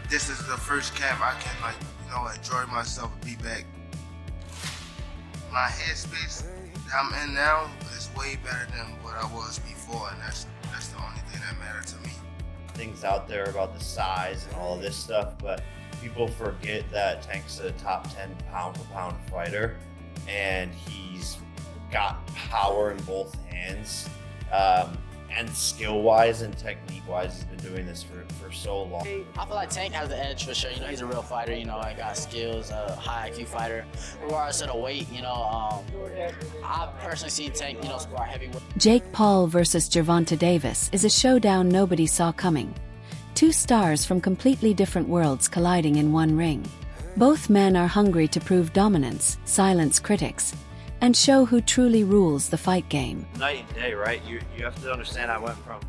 this is the first camp I can enjoy myself and be back. My headspace that I'm in now is way better than what I was before, and that's the only thing that matters to me. Things out there about the size and all of this stuff, but people forget that Tank's a top 10 pound for pound fighter, and he's got power in both hands, and skill wise and technique wise he's been doing this for so long. I feel like Tank has the edge for sure. He's a real fighter, I got skills, a high IQ fighter. Regardless of the weight, I personally see Tank, spar heavyweight. Jake Paul versus Gervonta Davis is a showdown nobody saw coming. Two stars from completely different worlds colliding in one ring. Both men are hungry to prove dominance, silence critics, and show who truly rules the fight game. Night and day, right? You have to understand, I went from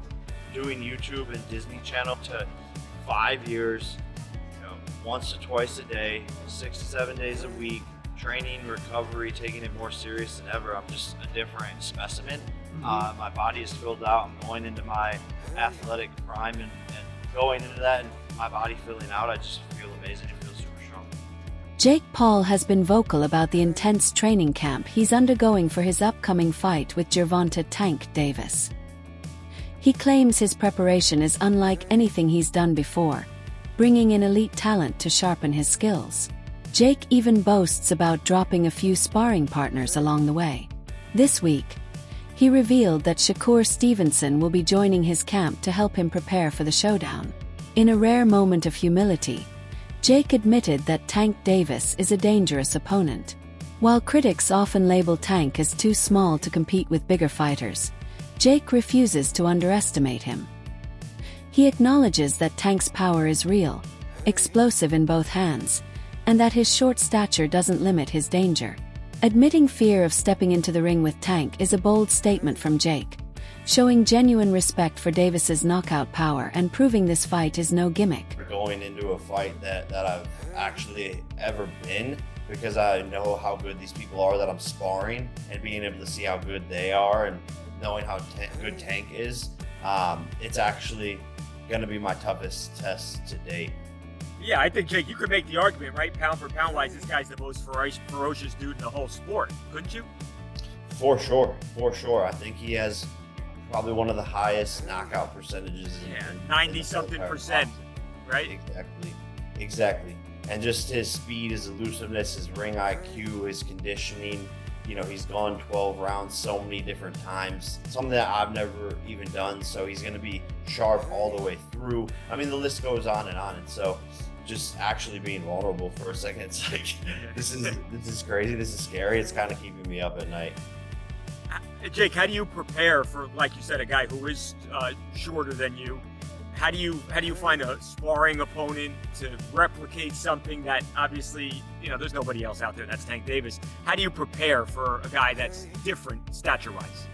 doing YouTube and Disney Channel to 5 years, once to twice a day, 6 to 7 days a week, training, recovery, taking it more serious than ever. I'm just a different specimen. My body is filled out. I'm going into my athletic prime, and going into that and my body filling out, I just feel amazing. It feels super strong. Jake Paul has been vocal about the intense training camp he's undergoing for his upcoming fight with Gervonta "Tank" Davis. He claims his preparation is unlike anything he's done before, bringing in elite talent to sharpen his skills. Jake even boasts about dropping a few sparring partners along the way. This week, he revealed that Shakur Stevenson will be joining his camp to help him prepare for the showdown. In a rare moment of humility, Jake admitted that Tank Davis is a dangerous opponent. While critics often label Tank as too small to compete with bigger fighters, Jake refuses to underestimate him. He acknowledges that Tank's power is real, explosive in both hands, and that his short stature doesn't limit his danger. Admitting fear of stepping into the ring with Tank is a bold statement from Jake, showing genuine respect for Davis's knockout power and proving this fight is no gimmick. We're going into a fight that I've actually ever been, because I know how good these people are that I'm sparring, and being able to see how good they are and knowing how good Tank is, it's actually going to be my toughest test to date. Yeah, I think, Jake, you could make the argument, right? Pound for pound wise, this guy's the most ferocious dude in the whole sport, couldn't you? For sure. I think he has probably one of the highest knockout percentages. Yeah, 90-something percent, right? Exactly. And just his speed, his elusiveness, his ring IQ, his conditioning. He's gone 12 rounds so many different times, something that I've never even done. So he's going to be sharp all the way through. I mean, the list goes on. And so just actually being vulnerable for a second, it's like, this is crazy. This is scary. It's kind of keeping me up at night. Jake, how do you prepare for, like you said, a guy who is shorter than you? How do you find a sparring opponent to replicate something that obviously, there's nobody else out there that's Tank Davis? How do you prepare for a guy that's different stature-wise?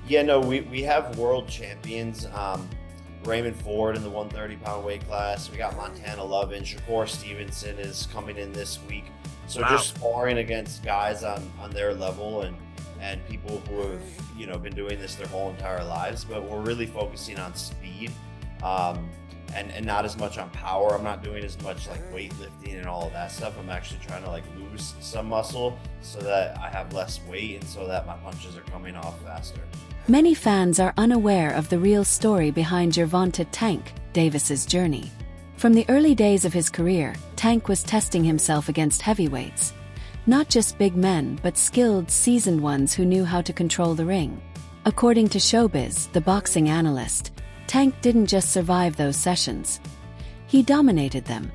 Yeah, no, we have world champions. Raymond Ford in the 130-pound weight class. We got Montana Lovin. Shakur Stevenson is coming in this week. So wow. Just sparring against guys on their level and people who have, been doing this their whole entire lives. But we're really focusing on speed. And not as much on power. I'm not doing as much like weightlifting and all of that stuff. I'm actually trying to lose some muscle so that I have less weight and so that my punches are coming off faster. Many fans are unaware of the real story behind Gervonta "Tank" Davis's journey. From the early days of his career, Tank was testing himself against heavyweights. Not just big men, but skilled, seasoned ones who knew how to control the ring. According to Showbiz, the boxing analyst, Tank didn't just survive those sessions. He dominated them.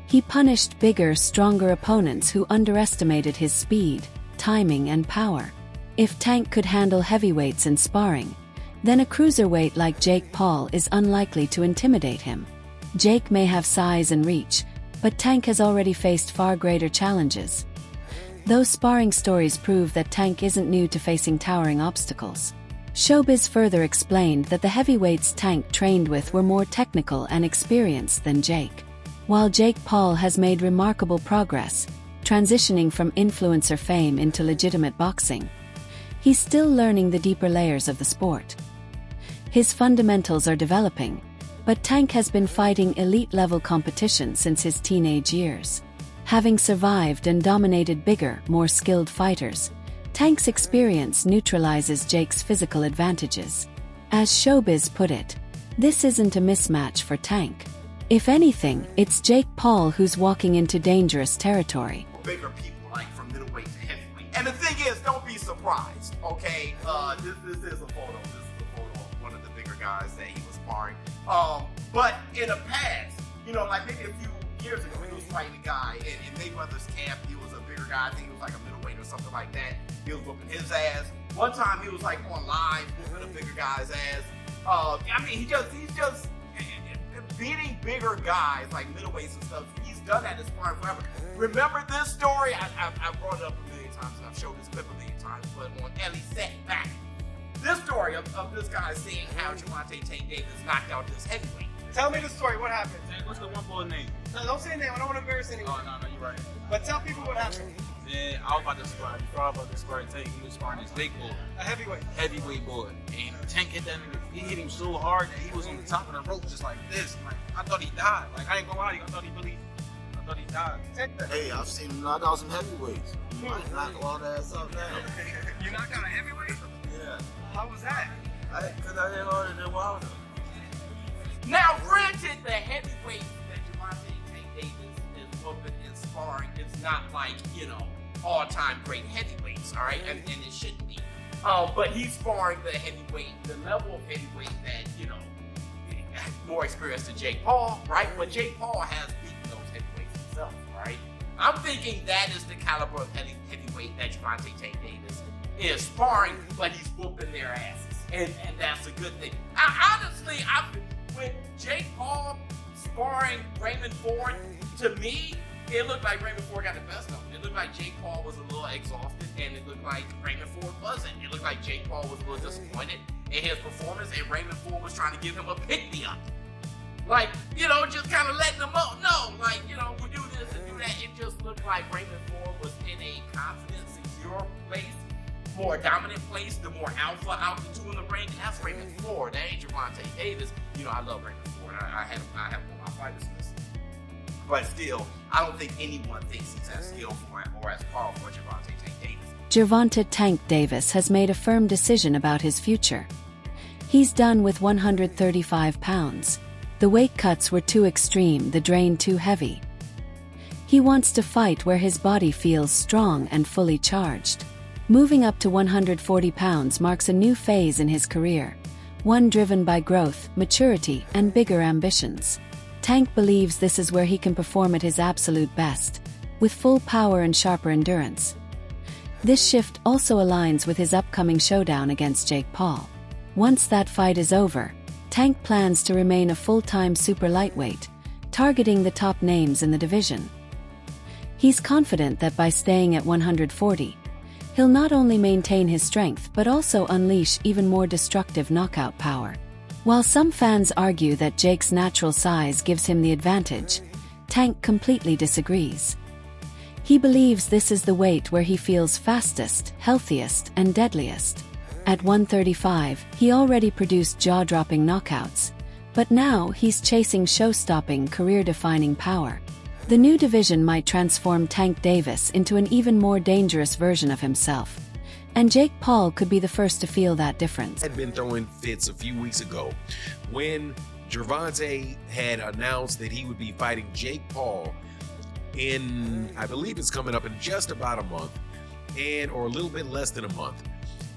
He punished bigger, stronger opponents who underestimated his speed, timing, and power. If Tank could handle heavyweights in sparring, then a cruiserweight like Jake Paul is unlikely to intimidate him. Jake may have size and reach, but Tank has already faced far greater challenges. Those sparring stories prove that Tank isn't new to facing towering obstacles. Showbiz further explained that the heavyweights Tank trained with were more technical and experienced than Jake. While Jake Paul has made remarkable progress, transitioning from influencer fame into legitimate boxing, he's still learning the deeper layers of the sport. His fundamentals are developing, But Tank has been fighting elite-level competition since his teenage years. Having survived and dominated bigger, more skilled fighters, Tank's experience neutralizes Jake's physical advantages. As Showbiz put it, this isn't a mismatch for Tank. If anything, it's Jake Paul who's walking into dangerous territory. Bigger people, like from middleweight to heavyweight. And the thing is, don't be surprised, okay? This is a photo. This is a photo of one of the bigger guys that he was sparring. But in the past, you know, like maybe a few years ago, he was fighting a guy in Mayweather's camp. He was a bigger guy. I think he was like a middleweight or something like that. He was whooping his ass. One time he was like on live whooping a bigger guy's ass. I mean, he's just beating bigger guys like middleweights and stuff. He's done that in sparring forever. Remember this story? I brought it up a million times and I've showed this clip a million times, but on Ellie set back. This story of this guy seeing how Gervonta Davis knocked out this heavyweight. Tell me the story. What happened? What's the one boy name? No, don't say a name. I don't want to embarrass anyone. Oh, no, you're right. But tell people what happened. Then I was about to spar. Before I was about to spar Tank, he was sparring this big boy. A heavyweight. Heavyweight boy. And Tank hit that nigga. He hit him so hard that he was on the top of the rope just like this. Like, I thought he died. Like, I ain't gonna lie to you. I thought he died. Take that. Hey, I've seen him knock out some heavyweights. You might knock all that ass up now. You knocked out a heavyweight? Yeah. How was that? Because I hit harder than Wilder. Now, granted, the heavyweight that Gervonta Davis is whooping and sparring, it's not like, you know, all-time great heavyweights, all right? And it shouldn't be. But he's sparring the heavyweight, the level of heavyweight that, you know, has more experience than Jake Paul, right? But Jake Paul has beaten those heavyweights himself, right? I'm thinking that is the caliber of heavyweight that Gervonta Davis is sparring, but he's whooping their asses. And that's a good thing. Honestly, when Jake Paul sparring Raymond Ford, to me, it looked like Raymond Ford got the best of him. It looked like Jake Paul was a little exhausted, and it looked like Raymond Ford wasn't. It looked like Jake Paul was a little disappointed in his performance, and Raymond Ford was trying to give him a pick-me-up. Like, you know, just kind of letting him know. No, like, you know, we do this and do that. It just looked like Raymond Ford was in a confident, secure place, more dominant place, the more alpha out the two in the ring. That's Raymond Ford. That ain't Gervonta Davis. You know, I love Raymond Ford. I have one of my fighters in this. But still, I don't think anyone thinks he's as skillful or as powerful as Gervonta Davis. Gervonta Tank Davis has made a firm decision about his future. He's done with 135 pounds. The weight cuts were too extreme, the drain too heavy. He wants to fight where his body feels strong and fully charged. Moving up to 140 pounds marks a new phase in his career, one driven by growth, maturity, and bigger ambitions. Tank believes this is where he can perform at his absolute best, with full power and sharper endurance. This shift also aligns with his upcoming showdown against Jake Paul. Once that fight is over, Tank plans to remain a full-time super lightweight, targeting the top names in the division. He's confident that by staying at 140, he'll not only maintain his strength but also unleash even more destructive knockout power. While some fans argue that Jake's natural size gives him the advantage, Tank completely disagrees. He believes this is the weight where he feels fastest, healthiest, and deadliest. At 135, he already produced jaw-dropping knockouts, but now he's chasing show-stopping, career-defining power. The new division might transform Tank Davis into an even more dangerous version of himself, and Jake Paul could be the first to feel that difference. Had been throwing fits a few weeks ago when Gervonta had announced that he would be fighting Jake Paul in, I believe it's coming up in just about a month, or a little bit less than a month,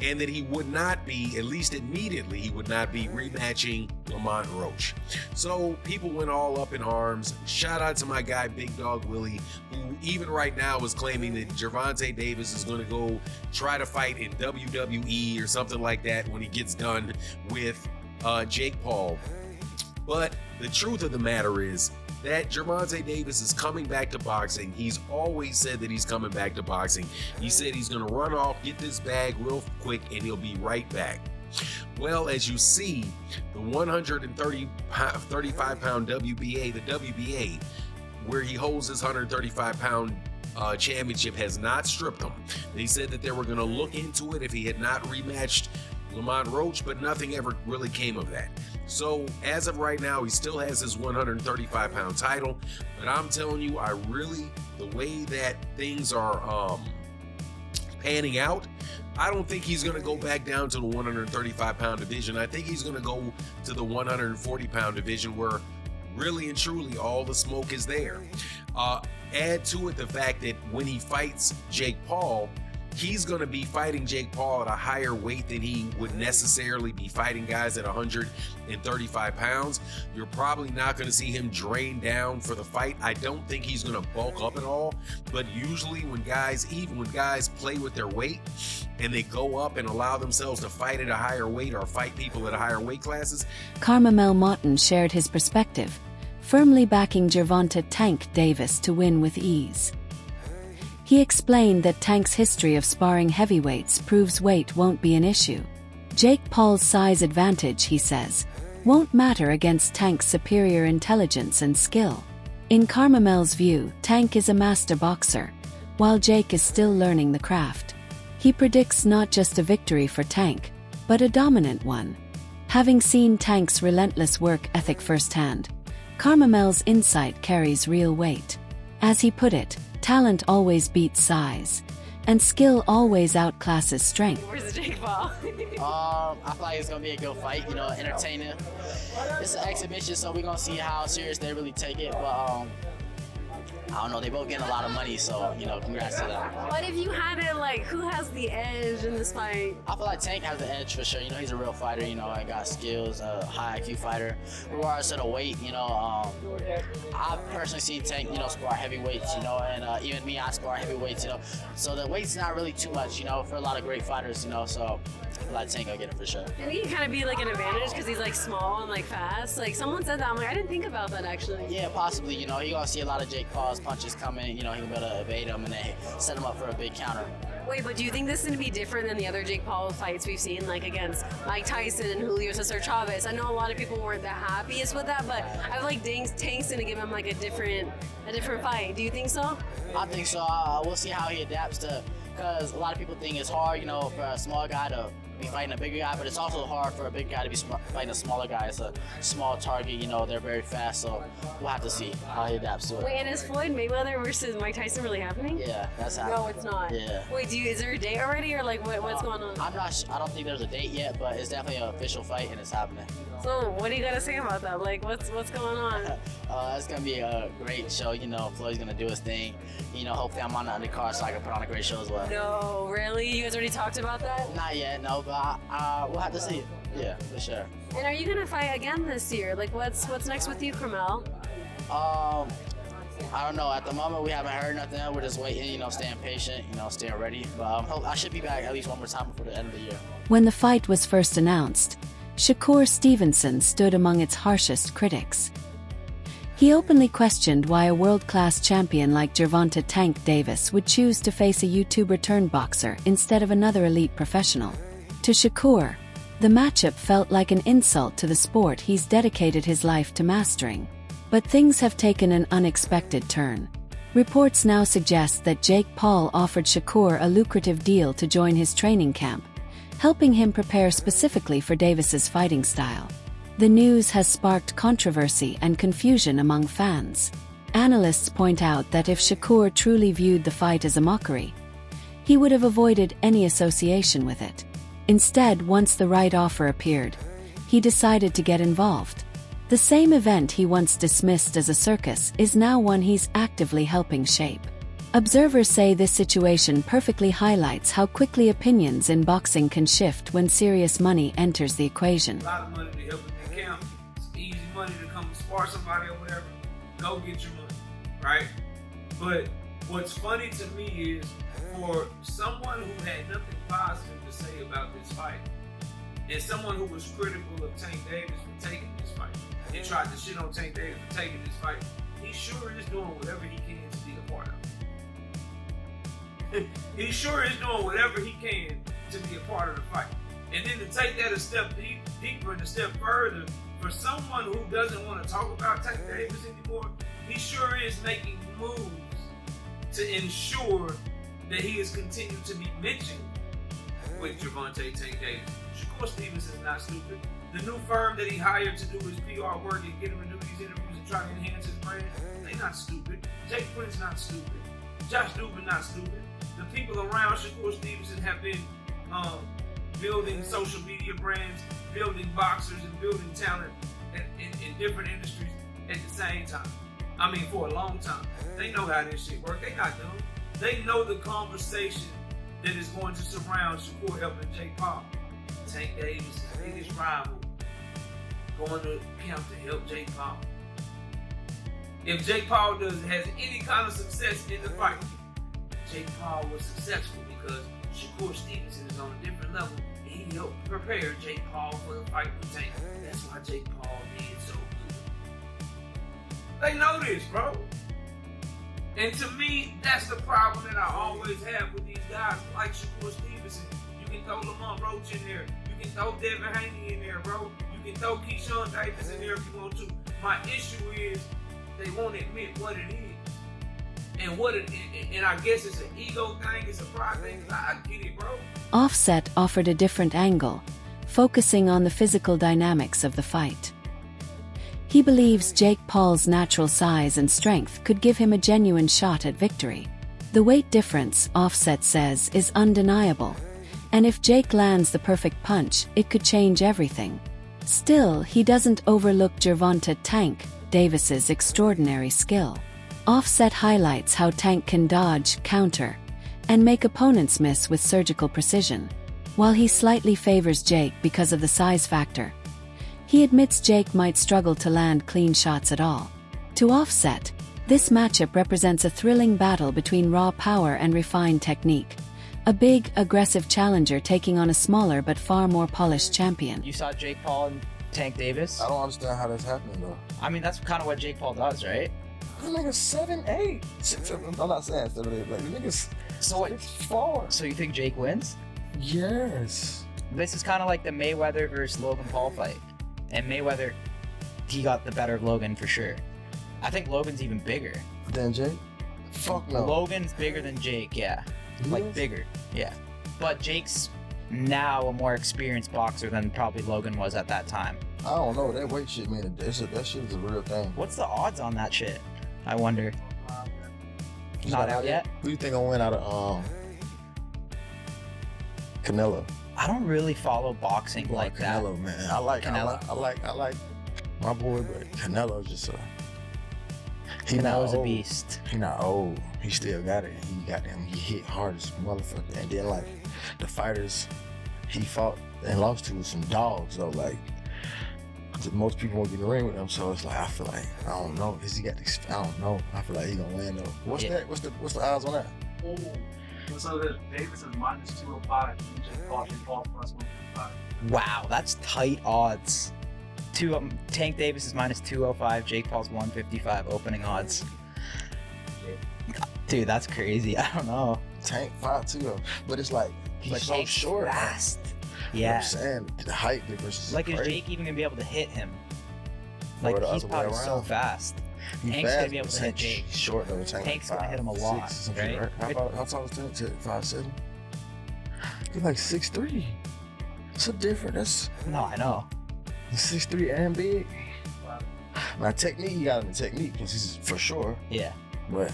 and that he would not be, at least immediately, he would not be rematching Lamont Roach. So people went all up in arms. Shout out to my guy, Big Dog Willie, who even right now is claiming that Gervonta Davis is going to go try to fight in WWE or something like that when he gets done with Jake Paul. But the truth of the matter is that Gervonta Davis is coming back to boxing. He's always said that he's coming back to boxing. He said he's going to run off, get this bag real quick, and he'll be right back. Well, as you see, the 135-pound WBA, the WBA, where he holds his 135-pound championship, has not stripped him. They said that they were going to look into it if he had not rematched Lamont Roach, but nothing ever really came of that. So as of right now, he still has his 135-pound title. But I'm telling you, the way that things are panning out, I don't think he's going to go back down to the 135-pound division. I think he's going to go to the 140-pound division where really and truly all the smoke is there. Add to it the fact that when he fights Jake Paul, he's going to be fighting Jake Paul at a higher weight than he would necessarily be fighting guys at 135 pounds. You're probably not going to see him drain down for the fight. I don't think he's going to bulk up at all, but usually when guys play with their weight and they go up and allow themselves to fight at a higher weight or fight people at higher weight classes. Carmamel Moughton shared his perspective, firmly backing Gervonta "Tank" Davis to win with ease. He explained that Tank's history of sparring heavyweights proves weight won't be an issue. Jake Paul's size advantage, he says, won't matter against Tank's superior intelligence and skill. In Carmamel's view, Tank is a master boxer, while Jake is still learning the craft. He predicts not just a victory for Tank, but a dominant one. Having seen Tank's relentless work ethic firsthand, Carmamel's insight carries real weight. As he put it, talent always beats size, and skill always outclasses strength. Where's the Jake Paul? I feel like it's gonna be a good fight, entertaining. It's an exhibition, so we're gonna see how serious they really take it. But I don't know, they both getting a lot of money, so congrats to them. What if you had it who has the edge in this fight? I feel like Tank has the edge for sure. He's a real fighter. I got skills, a high IQ fighter. Regardless of the weight, I've personally seen Tank, spar heavyweights, and even me, I spar heavyweights, So the weight's not really too much, for a lot of great fighters, so I feel like Tank will get it for sure. And he can kind of be an advantage because he's small and fast. Someone said that. I'm I didn't think about that actually. Yeah, possibly. You're gonna see a lot of Jake Paul's punches coming. He can be able to evade them and they set him up for a big counter. Wait, but do you think this is going to be different than the other Jake Paul fights we've seen, against Mike Tyson and Julio Cesar Chavez? I know a lot of people weren't the happiest with that, but I feel like Tank's going to give him a different fight. Do you think so? I think so. We'll see how he adapts to, because a lot of people think it's hard, for a small guy to be fighting a bigger guy, but it's also hard for a big guy to be fighting a smaller guy. It's a small target, they're very fast, so we'll have to see how he adapts to it. Wait, and is Floyd Mayweather versus Mike Tyson really happening? Yeah, that's happening. No, it's not. Yeah. Wait, is there a date already, or what's going on? I don't think there's a date yet, but it's definitely an official fight and it's happening. So what do you got to say about that? What's going on? It's gonna be a great show. Floyd's gonna do his thing. Hopefully I'm on the undercard so I can put on a great show as well. No, really? You guys already talked about that? Not yet, no, but we'll have to see it. Yeah, for sure. And are you gonna fight again this year? What's next with you, Carmel? I don't know. At the moment, we haven't heard nothing. We're just waiting, staying patient, staying ready. But I should be back at least one more time before the end of the year. When the fight was first announced, Shakur Stevenson stood among its harshest critics. He openly questioned why a world-class champion like Gervonta "Tank" Davis would choose to face a YouTuber-turned-boxer instead of another elite professional. To Shakur, the matchup felt like an insult to the sport he's dedicated his life to mastering. But things have taken an unexpected turn. Reports now suggest that Jake Paul offered Shakur a lucrative deal to join his training camp, helping him prepare specifically for Davis's fighting style. The news has sparked controversy and confusion among fans. Analysts point out that if Shakur truly viewed the fight as a mockery, he would have avoided any association with it. Instead, once the right offer appeared, he decided to get involved. The same event he once dismissed as a circus is now one he's actively helping shape. Observers say this situation perfectly highlights how quickly opinions in boxing can shift when serious money enters the equation. A lot of money to help in the camp. It's easy money to come spar somebody or whatever. Go get your money, right? But what's funny to me is for someone who had nothing positive to say about this fight, and someone who was critical of Tank Davis for taking this fight, and tried to shit on Tank Davis for taking this fight, he sure is doing whatever he can to be a part of it. He sure is doing whatever he can to be a part of the fight. And then to take that a step deeper and a step further, for someone who doesn't want to talk about Tank Davis anymore, he sure is making moves to ensure that he is continued to be mentioned with Gervonta "Tank" Davis. Shakur Stevenson is not stupid. The new firm that he hired to do his PR work and get him to do these interviews and try to enhance his brand, they not stupid. Jake Quinn's not stupid. Josh Dubin not stupid. The people around Shakur Stevenson have been building social media brands, building boxers, and building talent in different industries at the same time. I mean, for a long time. They know how this shit works. They not dumb. They know the conversation that is going to surround Shakur helping Jake Paul. Tank Davis, his biggest rival, going to camp to help Jake Paul. If Jake Paul has any kind of success in the fight, Jake Paul was successful because Shakur Stevenson is on a different level and he helped prepare Jake Paul for the fight with Tank. That's why Jake Paul did so good. They know this, bro. And to me, that's the problem that I always have with these guys like Shakur Stevenson. You can throw Lamont Roach in there. You can throw Devin Haney in there, bro. You can throw Keyshawn Davis in there if you want to. My issue is they won't admit what it is. And I guess it's an ego thing, it's a pride thing. I get it, bro. Offset offered a different angle, focusing on the physical dynamics of the fight. He believes Jake Paul's natural size and strength could give him a genuine shot at victory. The weight difference, Offset says, is undeniable, and if Jake lands the perfect punch, it could change everything. Still, he doesn't overlook Gervonta "Tank" Davis's extraordinary skill. Offset highlights how Tank can dodge, counter, and make opponents miss with surgical precision. While he slightly favors Jake because of the size factor, he admits Jake might struggle to land clean shots at all. To Offset, this matchup represents a thrilling battle between raw power and refined technique. A big, aggressive challenger taking on a smaller but far more polished champion. You saw Jake Paul and Tank Davis? I don't understand how that's happening though. I mean, that's kind of what Jake Paul does, right? Nigga 7'8". I'm not saying 7'8", but niggas So what? 6'4". So you think Jake wins? Yes. This is kind of like the Mayweather versus Logan Paul fight. And Mayweather, he got the better of Logan for sure. I think Logan's even bigger. Then Jake? Fuck no. Logan's bigger than Jake, yeah. Like bigger, yeah. But Jake's now a more experienced boxer than probably Logan was at that time. I don't know. That weight shit, man, that shit is a real thing. What's the odds on that shit? I wonder. Not out yet? Who do you think will win out of Canelo? I don't really follow boxing like Canelo, that. man. I like my boy, but Canelo's just Canelo's a beast. He not old. He still got it. He hit hard as a motherfucker. And then like the fighters he fought and lost to was some dogs though. Like most people won't get in the ring with him, so it's like I feel like I don't know. Cause he got this, I don't know. I feel like he gonna win though. What's that? What's the odds on that? Oh, so that Davis is -205. Jake Paul +155. Wow, that's tight odds. Tank Davis is -205. Jake Paul's 155 opening odds. Dude, that's crazy. I don't know. Tank 5'2", though, but it's like he's like so short. Fast. Yeah. You know what I'm saying? The height difference is like, crazy. Is Jake even gonna be able to hit him? Like, he's probably so fast. Tank's gonna be able to hit Jake. He's short though. Tank's gonna hit him a lot, right? How tall is Tank? 5'7"? He's like 6'3". So different. That's no, I know. He's 6'3" and big. Now technique, he got him in technique because he's for sure. Yeah. But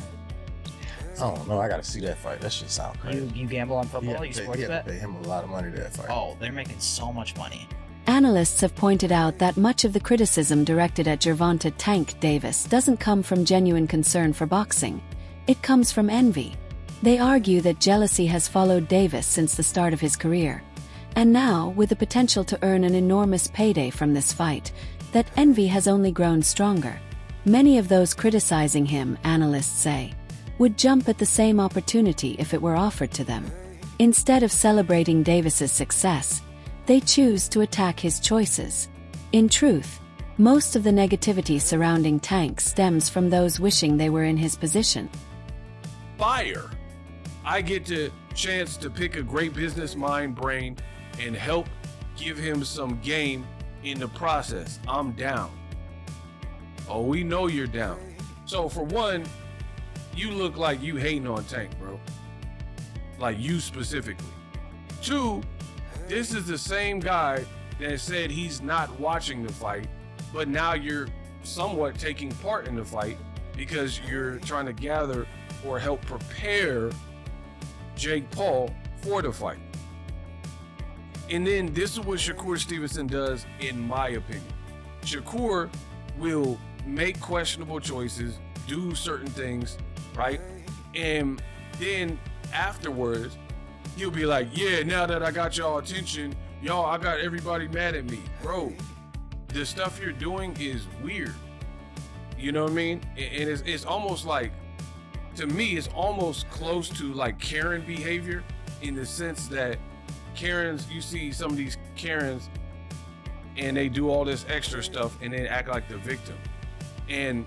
I don't know. I gotta see that fight. That shit sound crazy. You gamble on football? You sports bet? Pay him a lot of money to that fight. Oh, they're making so much money. Analysts have pointed out that much of the criticism directed at Gervonta "Tank" Davis doesn't come from genuine concern for boxing. It comes from envy. They argue that jealousy has followed Davis since the start of his career. And now, with the potential to earn an enormous payday from this fight, that envy has only grown stronger. Many of those criticizing him, analysts say, would jump at the same opportunity if it were offered to them. Instead of celebrating Davis's success, they choose to attack his choices. In truth, most of the negativity surrounding Tank stems from those wishing they were in his position. Fire! I get the chance to pick a great business mind brain and help give him some game in the process. I'm down. Oh, we know you're down. So for one, you look like you hating on Tank, bro. Like you specifically. Two, this is the same guy that said he's not watching the fight, but now you're somewhat taking part in the fight because you're trying to gather or help prepare Jake Paul for the fight. And then this is what Shakur Stevenson does, in my opinion. Shakur will make questionable choices, do certain things, right? And then afterwards, he'll be like, yeah, now that I got y'all attention, y'all, I got everybody mad at me. Bro, the stuff you're doing is weird. You know what I mean? And it's almost like, to me, it's almost close to like Karen behavior, in the sense that Karens, you see some of these Karens and they do all this extra stuff and then act like the victim. And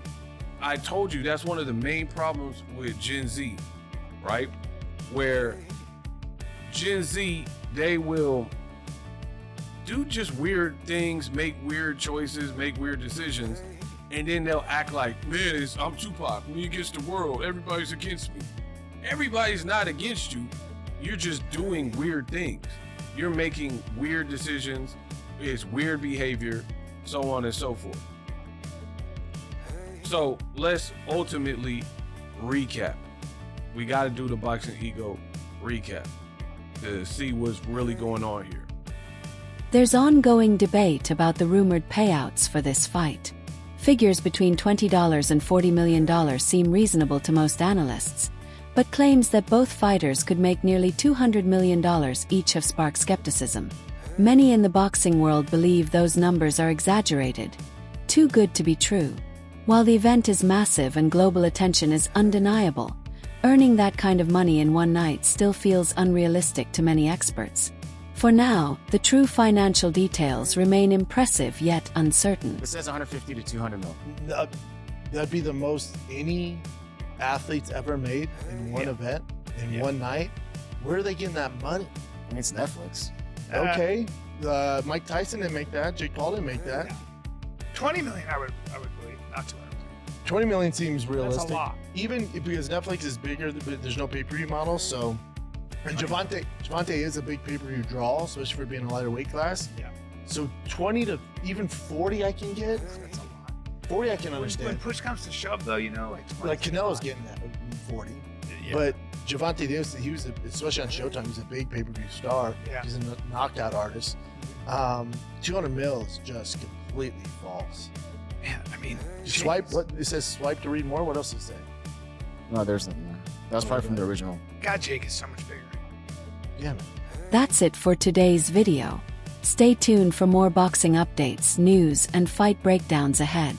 I told you that's one of the main problems with Gen Z, right? Where Gen Z, they will do just weird things, make weird choices, make weird decisions, and then they'll act like, man, I'm Tupac, me against the world, everybody's against me. Everybody's not against you. You're just doing weird things. You're making weird decisions. It's weird behavior, so on and so forth. So let's ultimately recap. We got to do the Boxing Ego recap to see what's really going on here. There's ongoing debate about the rumored payouts for this fight. Figures between $20 and $40 million seem reasonable to most analysts, but claims that both fighters could make nearly $200 million each have sparked skepticism. Many in the boxing world believe those numbers are exaggerated, too good to be true. While the event is massive and global attention is undeniable, earning that kind of money in one night still feels unrealistic to many experts. For now, the true financial details remain impressive yet uncertain. It says 150 to 200 mil. That'd be the most any athlete's ever made in one event, in one night. Where are they getting that money? I mean, it's Netflix. Okay, Mike Tyson didn't make that. Jake Paul didn't make that. 20 million, I would believe, not 200. 20 million seems realistic. That's a lot. Even because Netflix is bigger, but there's no pay-per-view model, so. And Gervonta is a big pay-per-view draw, especially for being a lighter weight class. Yeah. So 20 to even 40 I can get. That's a lot. 40 I can understand. When push comes to shove, though, you know, like Canelo's getting that 40. Yeah. But Gervonta Davis, he was, especially on Showtime, he's a big pay-per-view star. Yeah. He's a knockout artist. 200 mil is just completely false. Man, I mean, swipe. What it says? Swipe to read more. What else does it say? No, there's nothing there. That was probably from the original. God, Jake is so much bigger. Yeah, man. That's it for today's video. Stay tuned for more boxing updates, news, and fight breakdowns ahead.